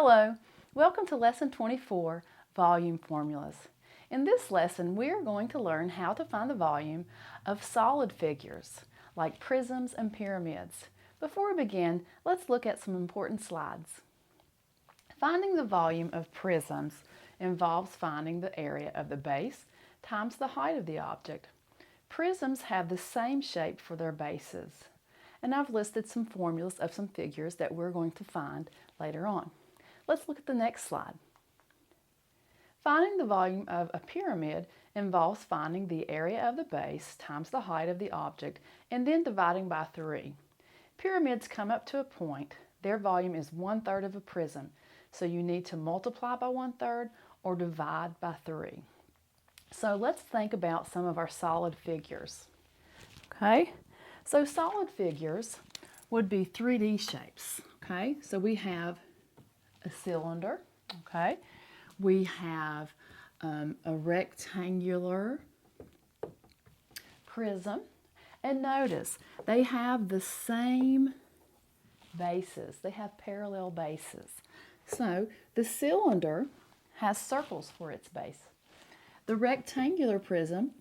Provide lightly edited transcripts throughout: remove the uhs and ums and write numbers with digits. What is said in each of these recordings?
Hello, welcome to Lesson 24, Volume Formulas. In this lesson, we are going to learn how to find the volume of solid figures, like prisms and pyramids. Before we begin, let's look at some important slides. Finding the volume of prisms involves finding the area of the base times the height of the object. Prisms have the same shape for their bases, and I've listed some formulas of some figures that we're going to find later on. Let's look at the next slide. Finding the volume of a pyramid involves finding the area of the base times the height of the object and then dividing by 3. Pyramids come up to a point. Their volume is 1/3 of a prism, so you need to multiply by 1/3 or divide by 3. So let's think about some of our solid figures. Okay, so solid figures would be 3D shapes. Okay, so we have a cylinder, okay? We have a rectangular prism, and notice they have the same bases. They have parallel bases. So the cylinder has circles for its base. The rectangular prism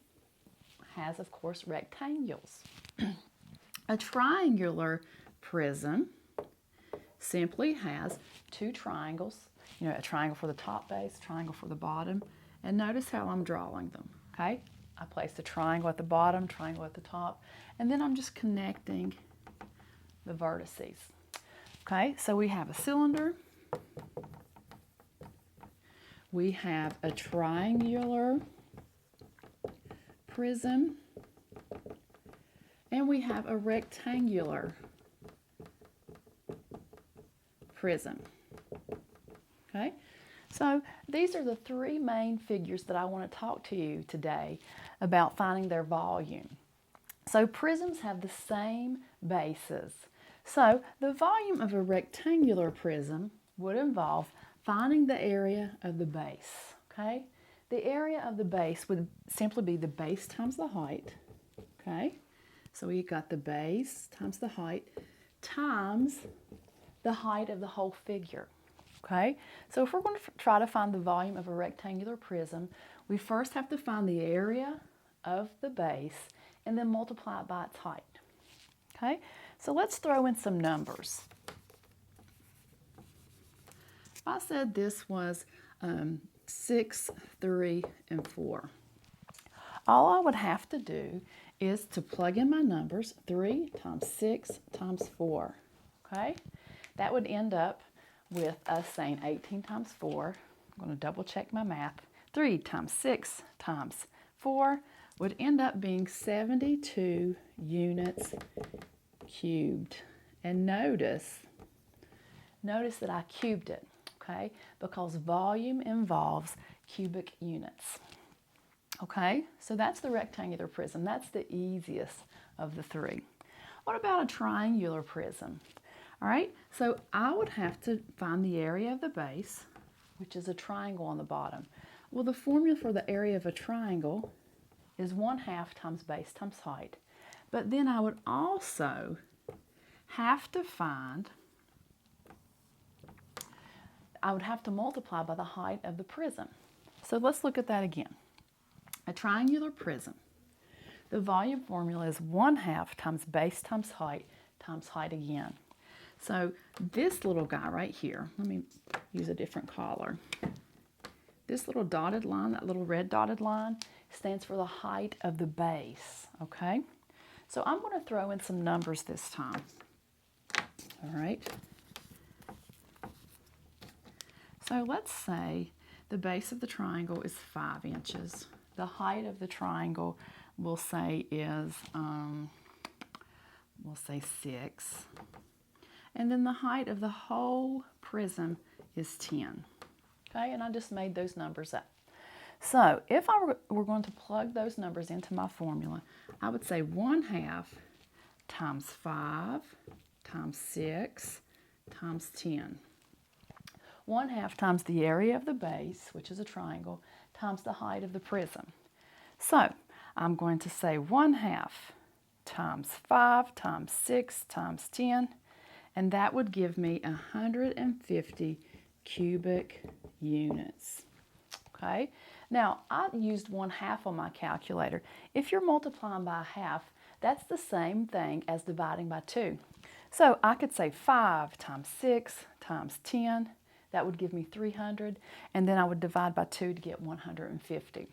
has, of course, rectangles. A triangular prism simply has 2 triangles, a triangle for the top base, triangle for the bottom, and notice how I'm drawing them, okay? I place the triangle at the bottom, triangle at the top, and then I'm just connecting the vertices. Okay, so we have a cylinder, we have a triangular prism, and we have a rectangular prism. Okay, so these are the 3 main figures that I want to talk to you today about finding their volume. So prisms have the same bases. So the volume of a rectangular prism would involve finding the area of the base. Okay, the area of the base would simply be the base times the height. Okay, so we got the base times the height times the height of the whole figure. Okay, so if we're going to try to find the volume of a rectangular prism, we first have to find the area of the base and then multiply it by its height. Okay, so let's throw in some numbers. If I said this was 6, 3, and 4, all I would have to do is to plug in my numbers, 3 times 6 times 4. Okay, that would end up with us saying 18 times 4. I'm going to double check my math. 3 times 6 times 4 would end up being 72 units cubed. And notice that I cubed it, okay? Because volume involves cubic units. Okay, so that's the rectangular prism. That's the easiest of the 3. What about a triangular prism? All right, so I would have to find the area of the base, which is a triangle on the bottom. Well, the formula for the area of a triangle is 1/2 times base times height. But then I would also have to multiply by the height of the prism. So let's look at that again. A triangular prism, the volume formula is 1/2 times base times height again. So this little guy right here, let me use a different color. This little dotted line, that little red dotted line, stands for the height of the base, okay? So I'm going to throw in some numbers this time, all right? So let's say the base of the triangle is 5 inches. The height of the triangle we'll say is, 6. And then the height of the whole prism is 10. Okay, and I just made those numbers up. So if I were going to plug those numbers into my formula, I would say 1/2 times 5 times 6 times 10. 1/2 times the area of the base, which is a triangle, times the height of the prism. So I'm going to say 1/2 times 5 times 6 times 10, and that would give me 150 cubic units. Okay, now I used 1/2 on my calculator. If you're multiplying by half, that's the same thing as dividing by 2. So I could say 5 times 6 times 10, that would give me 300, and then I would divide by 2 to get 150.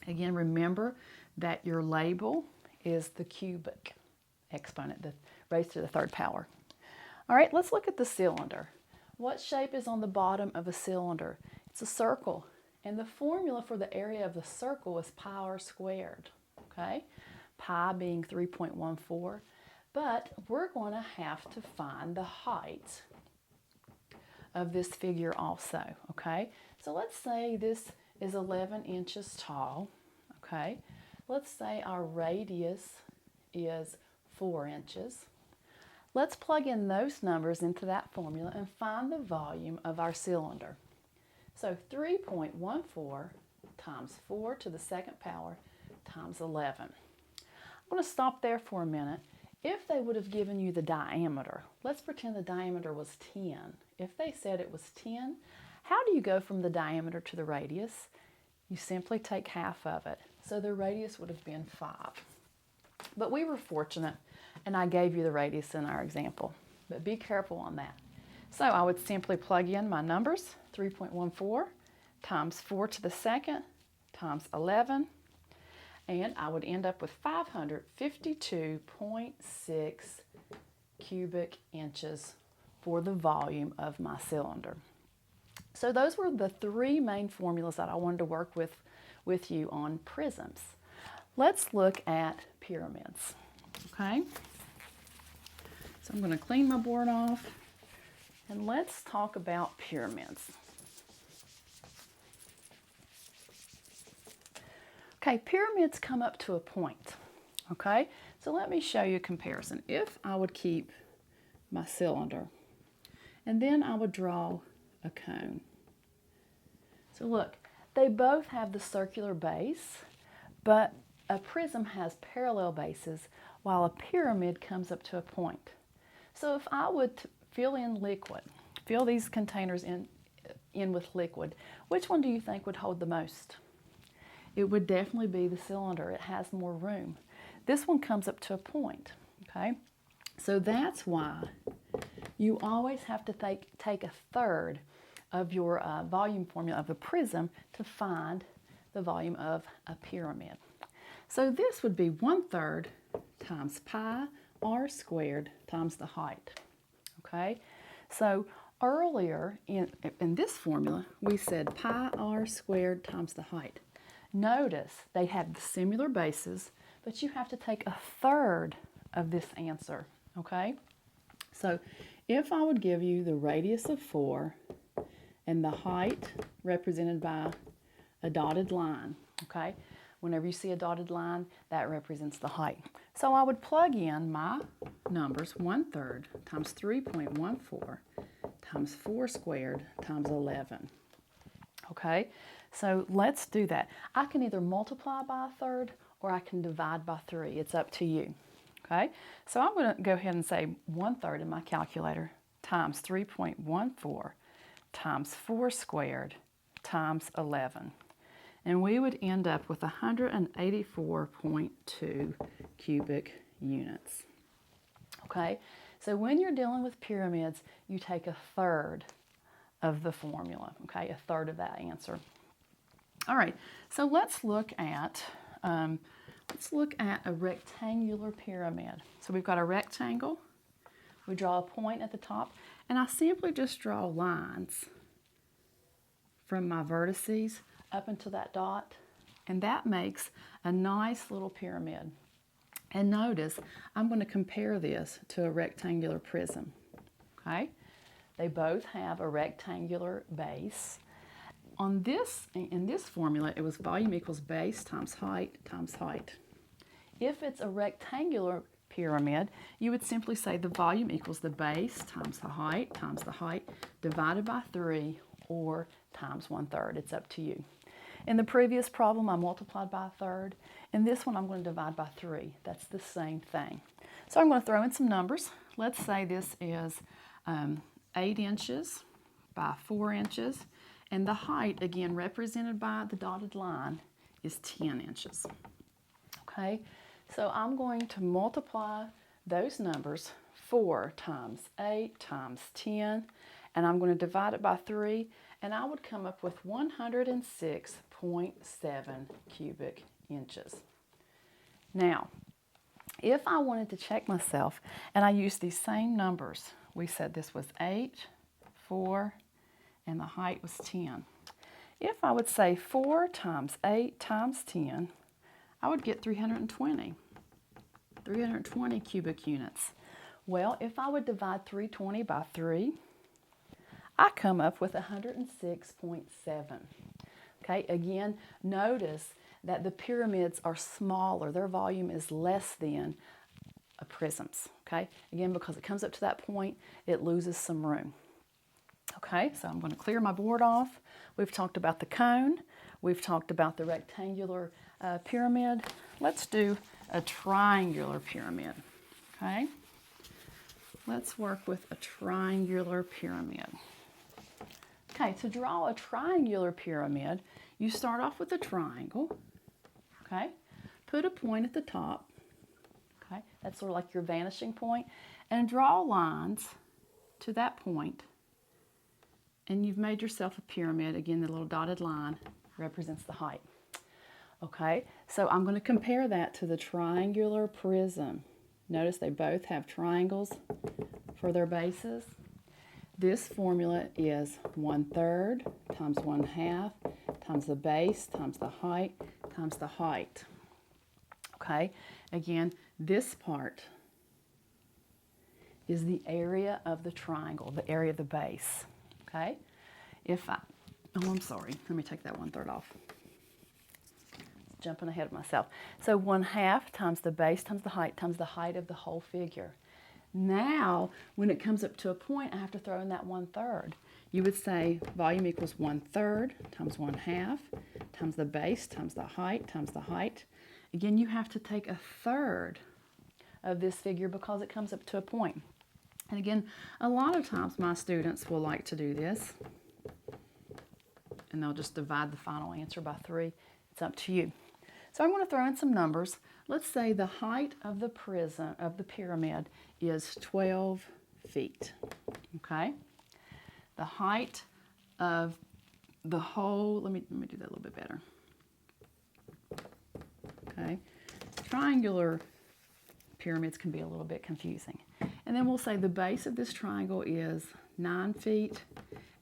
Again, remember that your label is the cubic exponent, the raised to the third power. All right, let's look at the cylinder. What shape is on the bottom of a cylinder? It's a circle. And the formula for the area of the circle is pi r squared, okay? Pi being 3.14, but we're going to have to find the height of this figure also, okay? So let's say this is 11 inches tall, okay? Let's say our radius is 4 inches. Let's plug in those numbers into that formula and find the volume of our cylinder. So 3.14 times 4 to the second power times 11. I'm going to stop there for a minute. If they would have given you the diameter, let's pretend the diameter was 10. If they said it was 10, how do you go from the diameter to the radius? You simply take half of it. So the radius would have been 5. But we were fortunate, and I gave you the radius in our example. But be careful on that. So I would simply plug in my numbers, 3.14 times 4 to the second times 11, and I would end up with 552.6 cubic inches for the volume of my cylinder. So those were the 3 main formulas that I wanted to work with you on prisms. Let's look at pyramids, okay? So I'm going to clean my board off. And let's talk about pyramids. Okay, pyramids come up to a point, okay? So let me show you a comparison. If I would keep my cylinder, and then I would draw a cone. So look, they both have the circular base, but a prism has parallel bases, while a pyramid comes up to a point. So if I would fill in liquid, fill these containers in with liquid, which one do you think would hold the most? It would definitely be the cylinder. It has more room. This one comes up to a point, okay? So that's why you always have to take a third of your volume formula of a prism to find the volume of a pyramid. So this would be 1/3 times pi r squared times the height. Okay, so earlier in this formula, we said pi r squared times the height. Notice they have the similar bases, but you have to take 1/3 of this answer, okay? So if I would give you the radius of 4 and the height represented by a dotted line, okay? Whenever you see a dotted line, that represents the height. So I would plug in my numbers, 1/3 times 3.14 times 4 squared times 11. Okay, so let's do that. I can either multiply by 1/3 or I can divide by 3. It's up to you. Okay, so I'm going to go ahead and say 1/3 in my calculator times 3.14 times 4 squared times 11. And we would end up with 184.2 cubic units. Okay, so when you're dealing with pyramids, you take 1/3 of the formula, okay, 1/3 of that answer. All right, so let's look at a rectangular pyramid. So we've got a rectangle, we draw a point at the top, and I simply just draw lines from my vertices up into that dot, and that makes a nice little pyramid. And notice, I'm going to compare this to a rectangular prism, okay? They both have a rectangular base. In this formula, it was volume equals base times height times height. If it's a rectangular pyramid, you would simply say the volume equals the base times the height divided by 3 or times 1/3. It's up to you. In the previous problem, I multiplied by 1/3. In this one, I'm going to divide by 3. That's the same thing. So I'm going to throw in some numbers. Let's say this is 8 inches by 4 inches. And the height, again, represented by the dotted line, is 10 inches. Okay, so I'm going to multiply those numbers, 4 times 8 times 10, and I'm going to divide it by 3, and I would come up with 106.7 cubic inches. Now, if I wanted to check myself, and I used these same numbers, we said this was 8, 4, and the height was 10. If I would say 4 times 8 times 10, I would get 320 cubic units. Well, if I would divide 320 by 3, I come up with 106.7. Okay, again, notice that the pyramids are smaller. Their volume is less than a prism's. Okay, again, because it comes up to that point, it loses some room. Okay, so I'm going to clear my board off. We've talked about the cone. We've talked about the rectangular pyramid. Let's do a triangular pyramid. Okay, let's work with a triangular pyramid. Okay, to draw a triangular pyramid, you start off with a triangle. Okay, put a point at the top. Okay, that's sort of like your vanishing point, and draw lines to that point. And you've made yourself a pyramid. Again, the little dotted line represents the height. Okay, so I'm going to compare that to the triangular prism. Notice they both have triangles for their bases. This formula is 1/3 times 1/2 times the base times the height times the height. Okay, again, this part is the area of the triangle, the area of the base. Okay, I'm sorry, let me take that 1/3 off. Jumping ahead of myself. So 1/2 times the base times the height of the whole figure. Now, when it comes up to a point, I have to throw in that 1/3. You would say volume equals 1/3 times 1/2 times the base times the height times the height. Again, you have to take 1/3 of this figure because it comes up to a point. And again, a lot of times my students will like to do this, and they'll just divide the final answer by 3. It's up to you. So I'm going to throw in some numbers. Let's say the height of the prism, of the pyramid, is 12 feet. Okay? The height of the whole, let me do that a little bit better. Okay? Triangular pyramids can be a little bit confusing. And then we'll say the base of this triangle is 9 feet,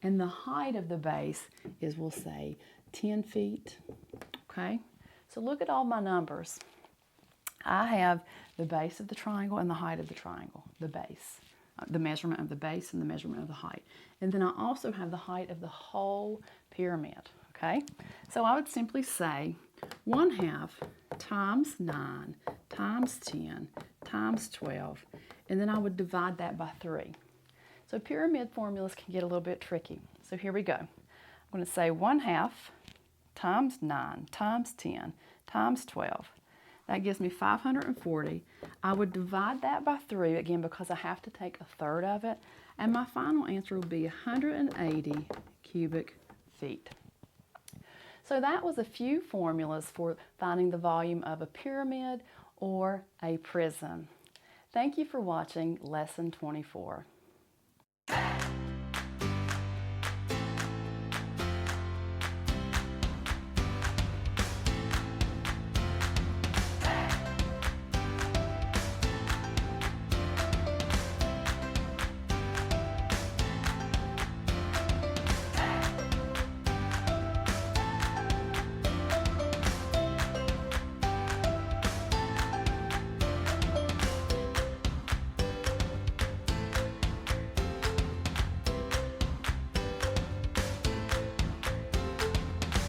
and the height of the base is, we'll say, 10 feet. Okay? So look at all my numbers. I have the base of the triangle and the height of the triangle, the base, the measurement of the base and the measurement of the height. And then I also have the height of the whole pyramid, okay? So I would simply say 1/2 times 9 times 10 times 12, and then I would divide that by 3. So pyramid formulas can get a little bit tricky. So here we go. I'm going to say 1/2 times 9 times 10 times 12. That gives me 540. I would divide that by 3, again, because I have to take 1/3 of it, and my final answer will be 180 cubic feet. So that was a few formulas for finding the volume of a pyramid or a prism. Thank you for watching Lesson 24.